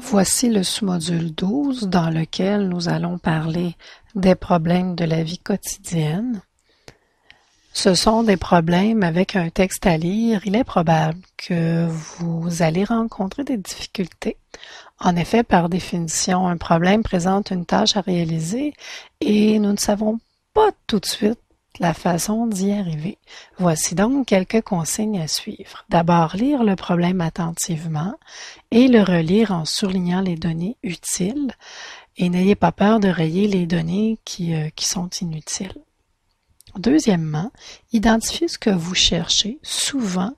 Voici le sous-module 12 dans lequel nous allons parler des problèmes de la vie quotidienne. Ce sont des problèmes avec un texte à lire. Il est probable que vous allez rencontrer des difficultés. En effet, par définition, un problème présente une tâche à réaliser et nous ne savons pas tout de suite la façon d'y arriver. Voici donc quelques consignes à suivre. D'abord, lire le problème attentivement et le relire en surlignant les données utiles. Et n'ayez pas peur de rayer les données qui sont inutiles. Deuxièmement, identifiez ce que vous cherchez. Souvent,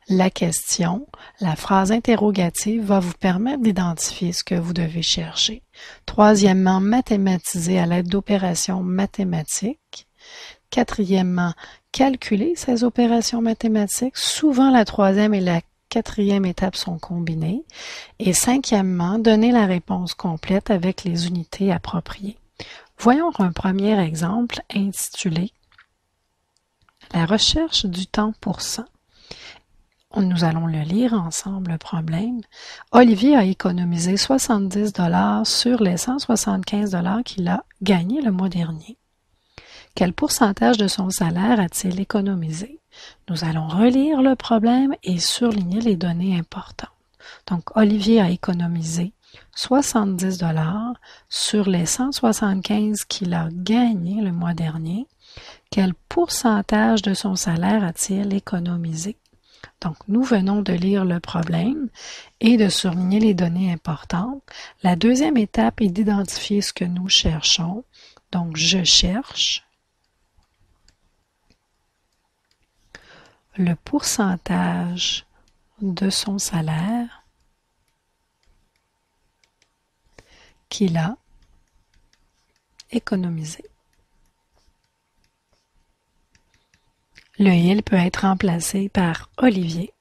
la question, la phrase interrogative va vous permettre d'identifier ce que vous devez chercher. Troisièmement, mathématiser à l'aide d'opérations mathématiques. Quatrièmement, calculer ces opérations mathématiques. Souvent, la troisième et la quatrième étape sont combinées. Et cinquièmement, donner la réponse complète avec les unités appropriées. Voyons un premier exemple intitulé la recherche du temps pour cent. Nous allons le lire ensemble, le problème. Olivier a économisé 70 $ sur les 175 $ qu'il a gagnés le mois dernier. Quel pourcentage de son salaire a-t-il économisé? Nous allons relire le problème et surligner les données importantes. Donc, Olivier a économisé 70 $ sur les 175 qu'il a gagnés le mois dernier. Quel pourcentage de son salaire a-t-il économisé? Donc, nous venons de lire le problème et de surligner les données importantes. La deuxième étape est d'identifier ce que nous cherchons. Donc, je cherche le pourcentage de son salaire qu'il a économisé. Le il peut être remplacé par Olivier.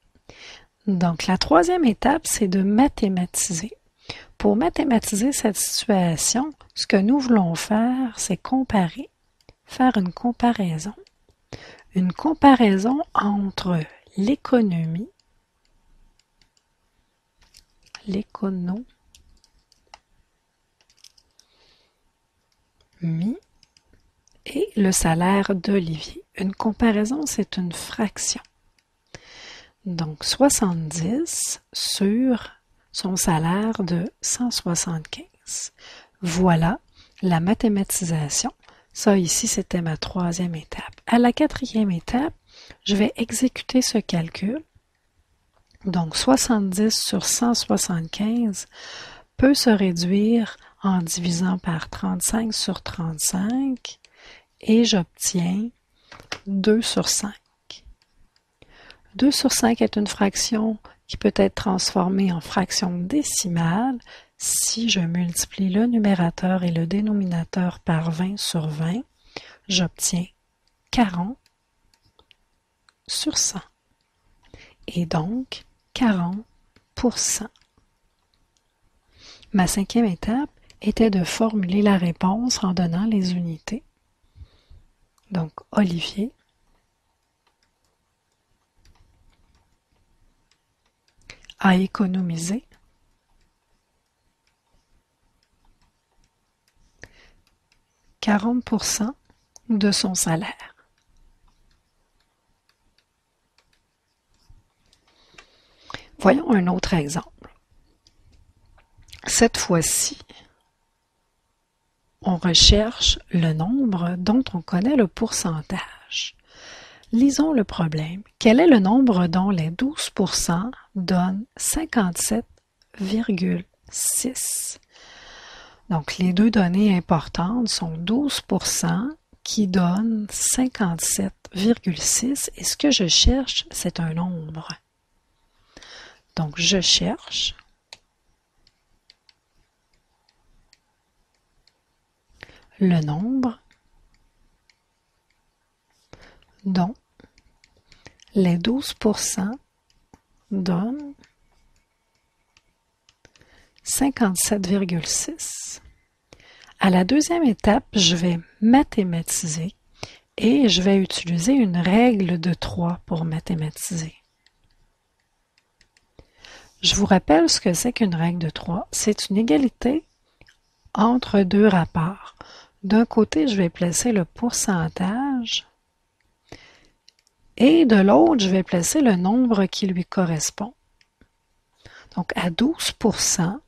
Donc, la troisième étape, c'est de mathématiser. Pour mathématiser cette situation, ce que nous voulons faire, c'est comparer, faire une comparaison. Une comparaison entre l'économie, et le salaire d'Olivier. Une comparaison, c'est une fraction. Donc, 70 sur son salaire de 175. Voilà la mathématisation. Ça, ici, c'était ma troisième étape. À la quatrième étape, je vais exécuter ce calcul. Donc, 70 sur 175 peut se réduire en divisant par 35 sur 35 et j'obtiens 2 sur 5. 2 sur 5 est une fraction qui peut être transformée en fraction décimale si je multiplie le numérateur et le dénominateur par 20 sur 20. J'obtiens 40 sur 100 et donc 40%. Ma cinquième étape était de formuler la réponse en donnant les unités. Donc, Olivier a économisé 40% de son salaire. Voyons un autre exemple. Cette fois-ci, on recherche le nombre dont on connaît le pourcentage. Lisons le problème. Quel est le nombre dont les 12% donnent 57,6? Donc, les deux données importantes sont 12% qui donne 57,6 et ce que je cherche, c'est un nombre. Donc, je cherche le nombre dont les 12% donnent 57,6. À la deuxième étape, je vais mathématiser et je vais utiliser une règle de 3 pour mathématiser. Je vous rappelle ce que c'est qu'une règle de 3. C'est une égalité entre deux rapports. D'un côté, je vais placer le pourcentage et de l'autre, je vais placer le nombre qui lui correspond. Donc, à 12%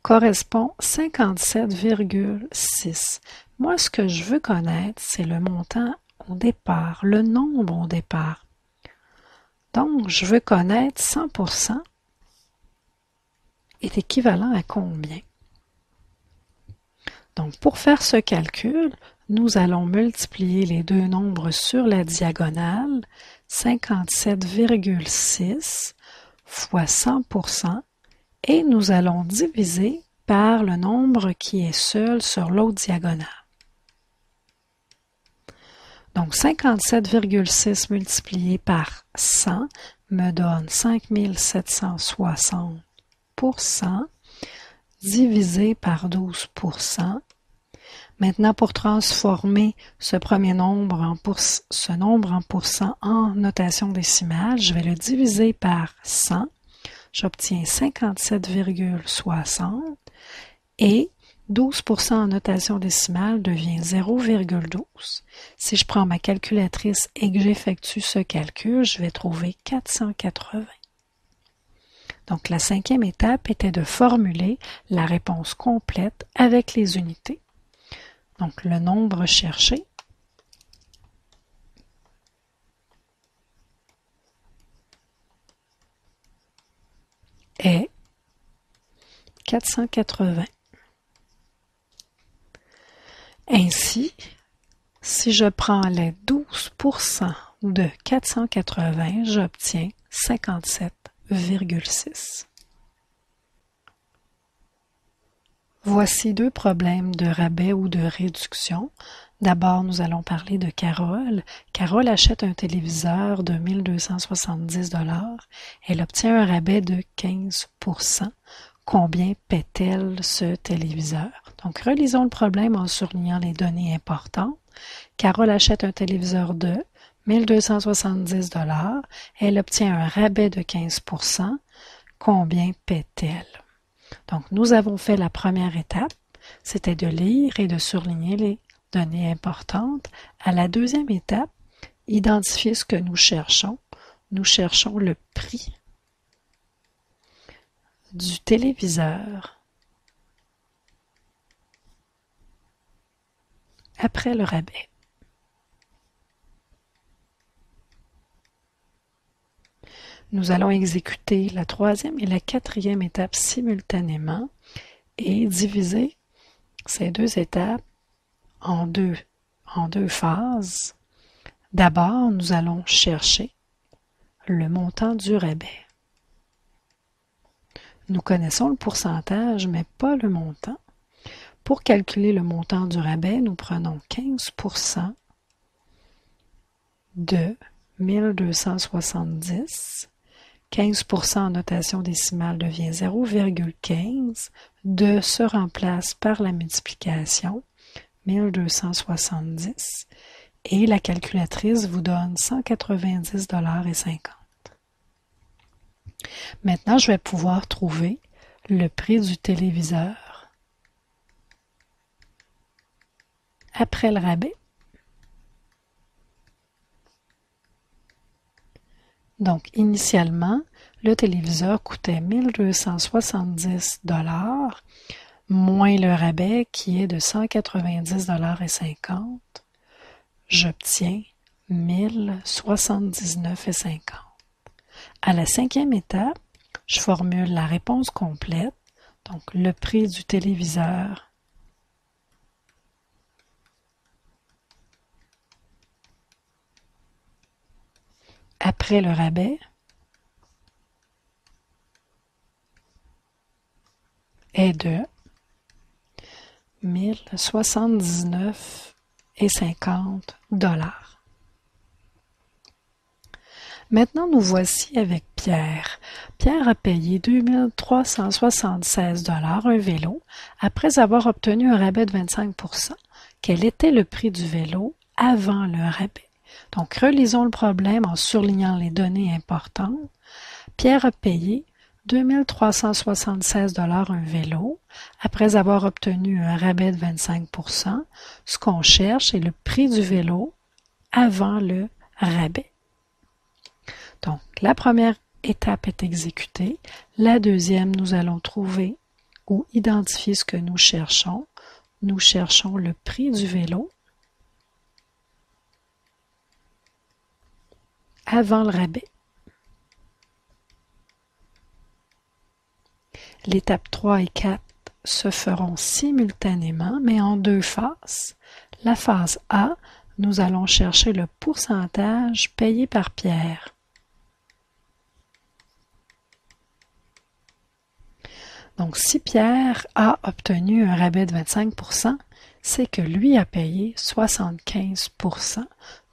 correspond 57,6. Moi, ce que je veux connaître, c'est le montant au départ, le nombre au départ. Donc, je veux connaître 100% est équivalent à combien? Donc, pour faire ce calcul, nous allons multiplier les deux nombres sur la diagonale, 57,6 fois 100%, et nous allons diviser par le nombre qui est seul sur l'autre diagonale. Donc, 57,6 multiplié par 100 me donne 5760%, divisé par 12%. Maintenant, pour transformer ce nombre en pourcent en notation décimale, je vais le diviser par 100. J'obtiens 57,60 et 12% en notation décimale devient 0,12. Si je prends ma calculatrice et que j'effectue ce calcul, je vais trouver 480. Donc, la cinquième étape était de formuler la réponse complète avec les unités. Donc, le nombre cherché est 480. Ainsi, si je prends les 12% de 480, j'obtiens 57,6. Voici deux problèmes de rabais ou de réduction. D'abord, nous allons parler de Carole. Carole achète un téléviseur de 1 270 $. Elle obtient un rabais de 15%. Combien paie-t-elle ce téléviseur? Donc, relisons le problème en surlignant les données importantes. Carole achète un téléviseur de 1 270 $. Elle obtient un rabais de 15%. Combien paie-t-elle? Donc, nous avons fait la première étape, c'était de lire et de surligner les données importantes. À la deuxième étape, identifier ce que nous cherchons. Nous cherchons le prix du téléviseur après le rabais. Nous allons exécuter la troisième et la quatrième étape simultanément et diviser ces deux étapes en deux phases. D'abord, nous allons chercher le montant du rabais. Nous connaissons le pourcentage, mais pas le montant. Pour calculer le montant du rabais, nous prenons 15% de 1270. 15% en notation décimale devient 0,15. 2 se remplace par la multiplication, 1270. Et la calculatrice vous donne 190,50 $. Maintenant, je vais pouvoir trouver le prix du téléviseur après le rabais. Donc, initialement, le téléviseur coûtait 1 270 $ moins le rabais qui est de 190,50 $. J'obtiens 1079,50 $. À la cinquième étape, je formule la réponse complète, donc le prix du téléviseur après le rabais est de 1079,50 $. Maintenant, nous voici avec Pierre. Pierre a payé 2376 $ un vélo après avoir obtenu un rabais de 25%. Quel était le prix du vélo avant le rabais? Donc, relisons le problème en surlignant les données importantes. Pierre a payé 2376 $ un vélo, après avoir obtenu un rabais de 25%, ce qu'on cherche est le prix du vélo avant le rabais. Donc, la première étape est exécutée. La deuxième, nous allons trouver ou identifier ce que nous cherchons. Nous cherchons le prix du vélo avant le rabais. L'étape 3 et 4 se feront simultanément, mais en deux phases. La phase A, nous allons chercher le pourcentage payé par Pierre. Donc, si Pierre a obtenu un rabais de 25%, c'est que lui a payé 75%.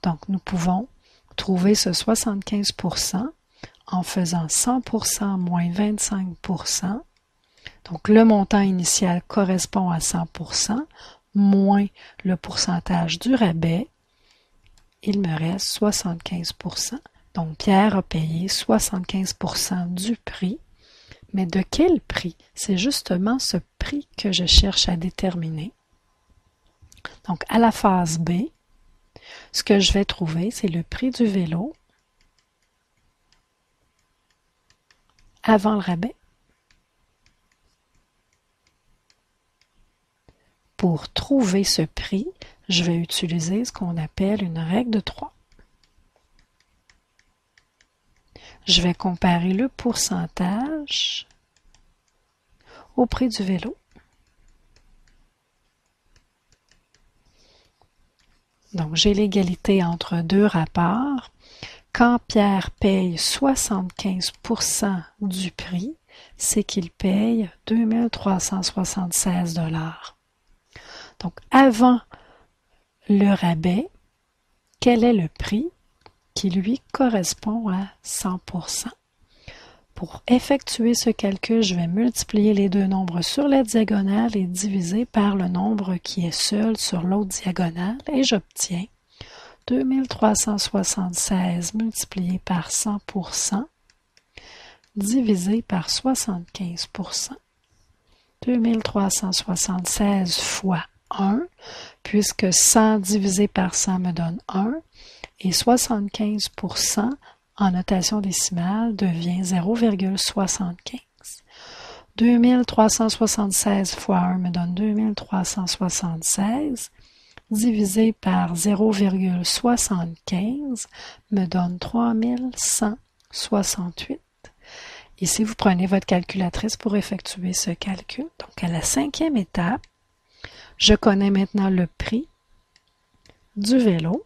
Donc, nous pouvons trouver ce 75% en faisant 100% moins 25%. Donc, le montant initial correspond à 100%, moins le pourcentage du rabais. Il me reste 75%. Donc, Pierre a payé 75% du prix. Mais de quel prix? C'est justement ce prix que je cherche à déterminer. Donc, à la phase B, ce que je vais trouver, c'est le prix du vélo avant le rabais. Pour trouver ce prix, je vais utiliser ce qu'on appelle une règle de 3. Je vais comparer le pourcentage au prix du vélo. Donc, j'ai l'égalité entre deux rapports. Quand Pierre paye 75% du prix, c'est qu'il paye 2376 $. Donc, avant le rabais, quel est le prix qui lui correspond à 100%? Pour effectuer ce calcul, je vais multiplier les deux nombres sur la diagonale et diviser par le nombre qui est seul sur l'autre diagonale et j'obtiens 2376 multiplié par 100% divisé par 75%. 2376 fois 1, puisque 100 divisé par 100 me donne 1, et 75% en notation décimale devient 0,75. 2376 fois 1 me donne 2376, divisé par 0,75 me donne 3168. Ici, vous prenez votre calculatrice pour effectuer ce calcul. Donc, à la cinquième étape, je connais maintenant le prix du vélo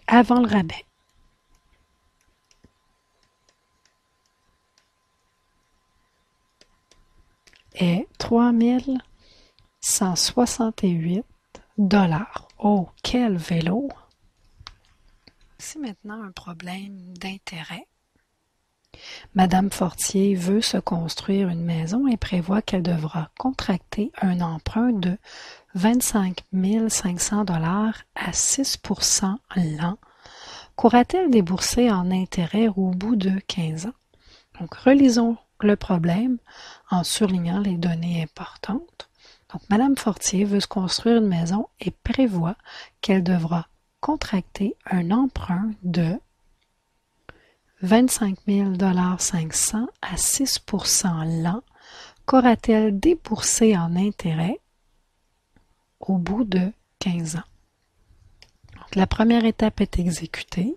avant le rabais. Est 3168 $. Oh, quel vélo! Ici maintenant un problème d'intérêt. Madame Fortier veut se construire une maison et prévoit qu'elle devra contracter un emprunt de 25 500 $ à 6% l'an. Qu'aura-t-elle déboursé en intérêt au bout de 15 ans? Donc, relisons le problème en surlignant les données importantes. Donc, Madame Fortier veut se construire une maison et prévoit qu'elle devra contracter un emprunt de 25 500 $ à 6% l'an. Qu'aura-t-elle déboursé en intérêt au bout de 15 ans? Donc, la première étape est exécutée.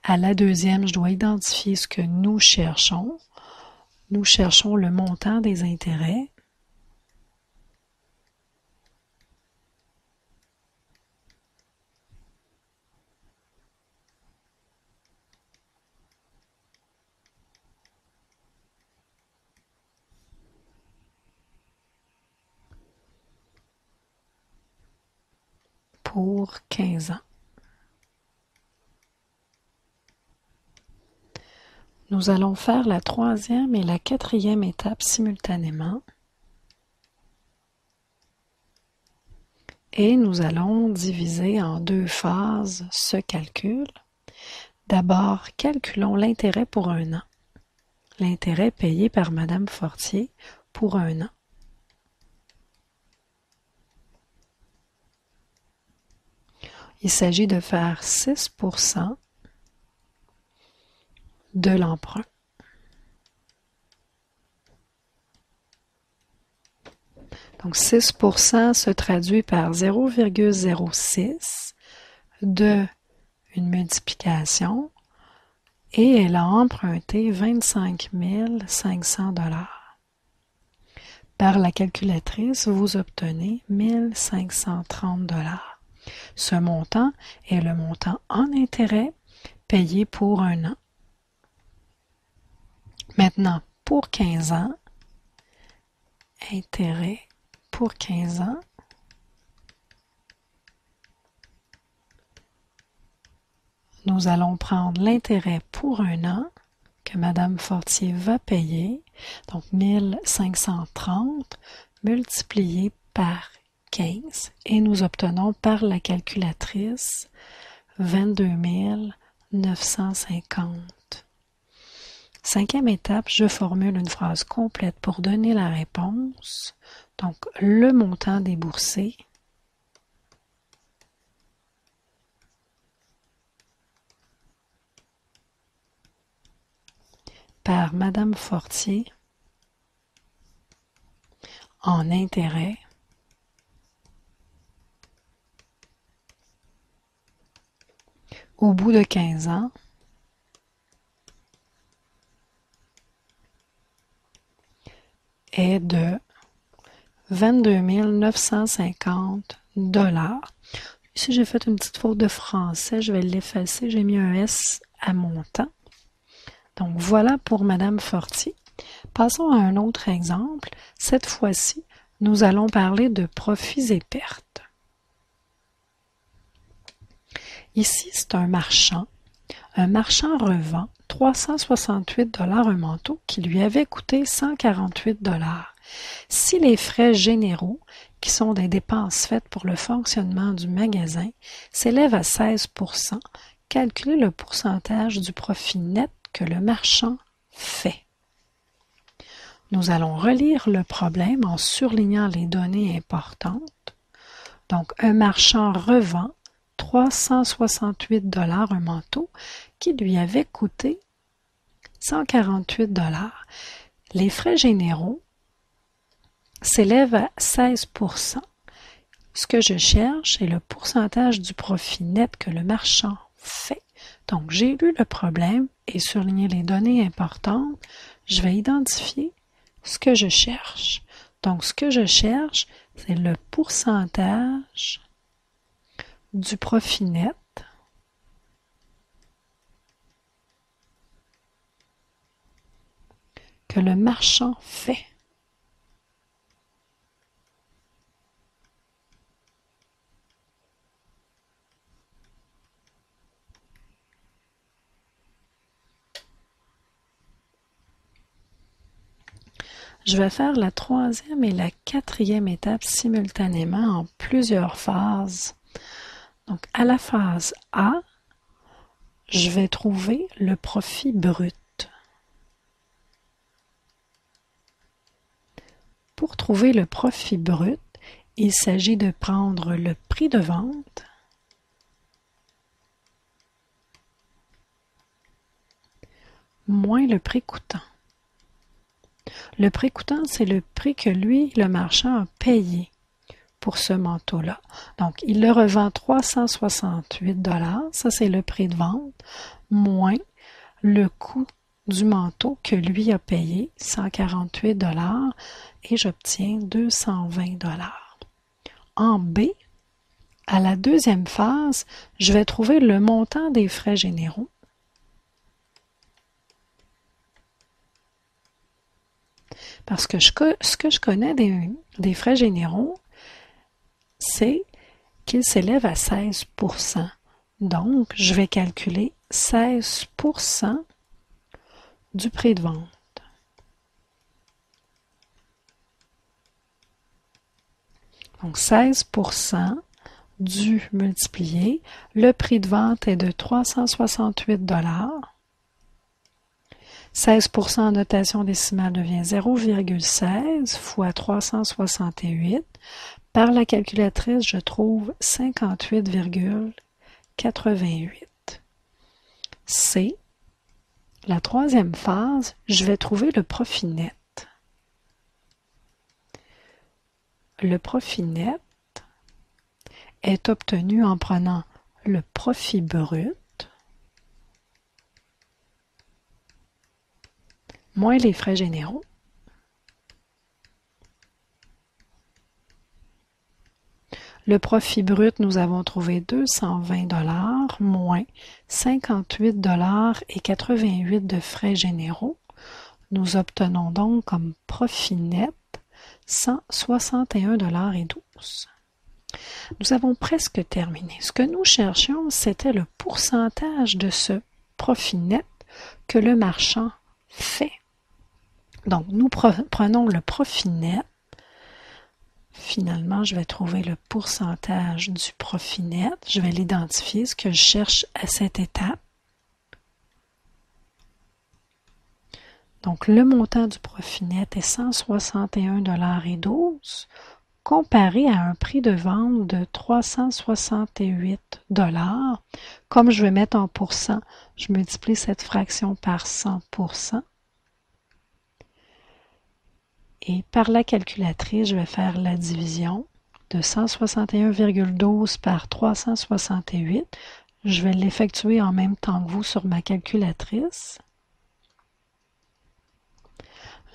À la deuxième, je dois identifier ce que nous cherchons. Nous cherchons le montant des intérêts. Pour 15 ans. Nous allons faire la troisième et la quatrième étape simultanément. Et nous allons diviser en deux phases ce calcul. D'abord, calculons l'intérêt pour un an. L'intérêt payé par Madame Fortier pour un an. Il s'agit de faire 6% de l'emprunt. Donc 6% se traduit par 0,06 de une multiplication et elle a emprunté 25 500 $. Par la calculatrice, vous obtenez 1 530 $. Ce montant est le montant en intérêt payé pour un an. Maintenant, pour 15 ans, intérêt pour 15 ans, nous allons prendre l'intérêt pour un an que Madame Fortier va payer, donc 1 530 multiplié par 15 et nous obtenons par la calculatrice 22 950. Cinquième étape, je formule une phrase complète pour donner la réponse. Donc, le montant déboursé par Madame Fortier en intérêt au bout de 15 ans est de 22 950 $. Ici, j'ai fait une petite faute de français, je vais l'effacer, j'ai mis un S à montant. Donc, voilà pour Madame Fortier. Passons à un autre exemple. Cette fois-ci, nous allons parler de profits et pertes. Ici, c'est un marchand. Un marchand revend 368 $ un manteau qui lui avait coûté 148 $. Si les frais généraux, qui sont des dépenses faites pour le fonctionnement du magasin, s'élèvent à 16%, calculez le pourcentage du profit net que le marchand fait. Nous allons relire le problème en surlignant les données importantes. Donc, un marchand revend 368 $ un manteau qui lui avait coûté 148 $. Les frais généraux s'élèvent à 16%. Ce que je cherche est le pourcentage du profit net que le marchand fait. Donc, j'ai lu le problème et surligné les données importantes. Je vais identifier ce que je cherche. Donc, ce que je cherche, c'est le pourcentage du profit net que le marchand fait. Je vais faire la troisième et la quatrième étape simultanément en plusieurs phases. Donc, à la phase A, je vais trouver le profit brut. Pour trouver le profit brut, il s'agit de prendre le prix de vente moins le prix coûtant. Le prix coûtant, c'est le prix que lui, le marchand, a payé pour ce manteau-là. Donc, il le revend 368 $, ça c'est le prix de vente, moins le coût du manteau que lui a payé, 148 $, et j'obtiens 220 $. En B, à la deuxième phase, je vais trouver le montant des frais généraux. Parce que ce que je connais des frais généraux, c'est qu'ils s'élèvent à 16%. Donc, je vais calculer 16% du prix de vente. Donc, 16% du multiplié. Le prix de vente est de 368 $. 16% en notation décimale devient 0,16 fois 368. Par la calculatrice, je trouve 58,88. C. La troisième phase, je vais trouver le profit net. Le profit net est obtenu en prenant le profit brut moins les frais généraux Le profit brut, nous avons trouvé 220 $ moins 58 $ et 88 de frais généraux. Nous obtenons donc comme profit net 161 $ et 12. Nous avons presque terminé. Ce que nous cherchions, c'était le pourcentage de ce profit net que le marchand fait. Donc, nous prenons le profit net. Finalement, je vais trouver le pourcentage du profit net. Je vais l'identifier, ce que je cherche à cette étape. Donc, le montant du profit net est 161 $ et 12, comparé à un prix de vente de 368 $. Comme je vais mettre en pourcent, je multiplie cette fraction par 100%. Et par la calculatrice, je vais faire la division de 161,12 par 368. Je vais l'effectuer en même temps que vous sur ma calculatrice.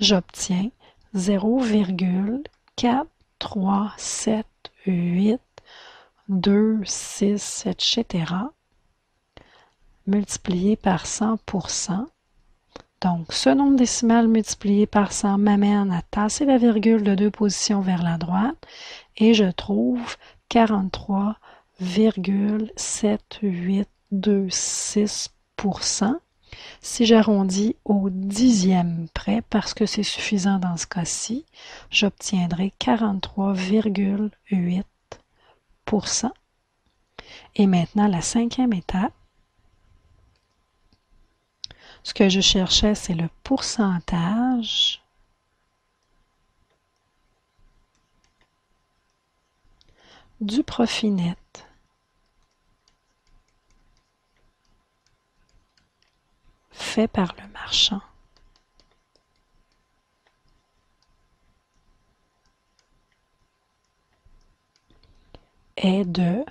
J'obtiens 0,437826, etc. multiplié par 100%. Donc, ce nombre décimal multiplié par 100 m'amène à tasser la virgule de 2 positions vers la droite et je trouve 43,7826%. Si j'arrondis au dixième près, parce que c'est suffisant dans ce cas-ci, j'obtiendrai 43,8%. Et maintenant, la cinquième étape. Ce que je cherchais, c'est le pourcentage du profit net. Fait par le marchand. Est de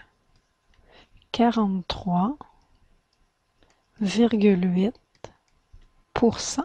43,8%.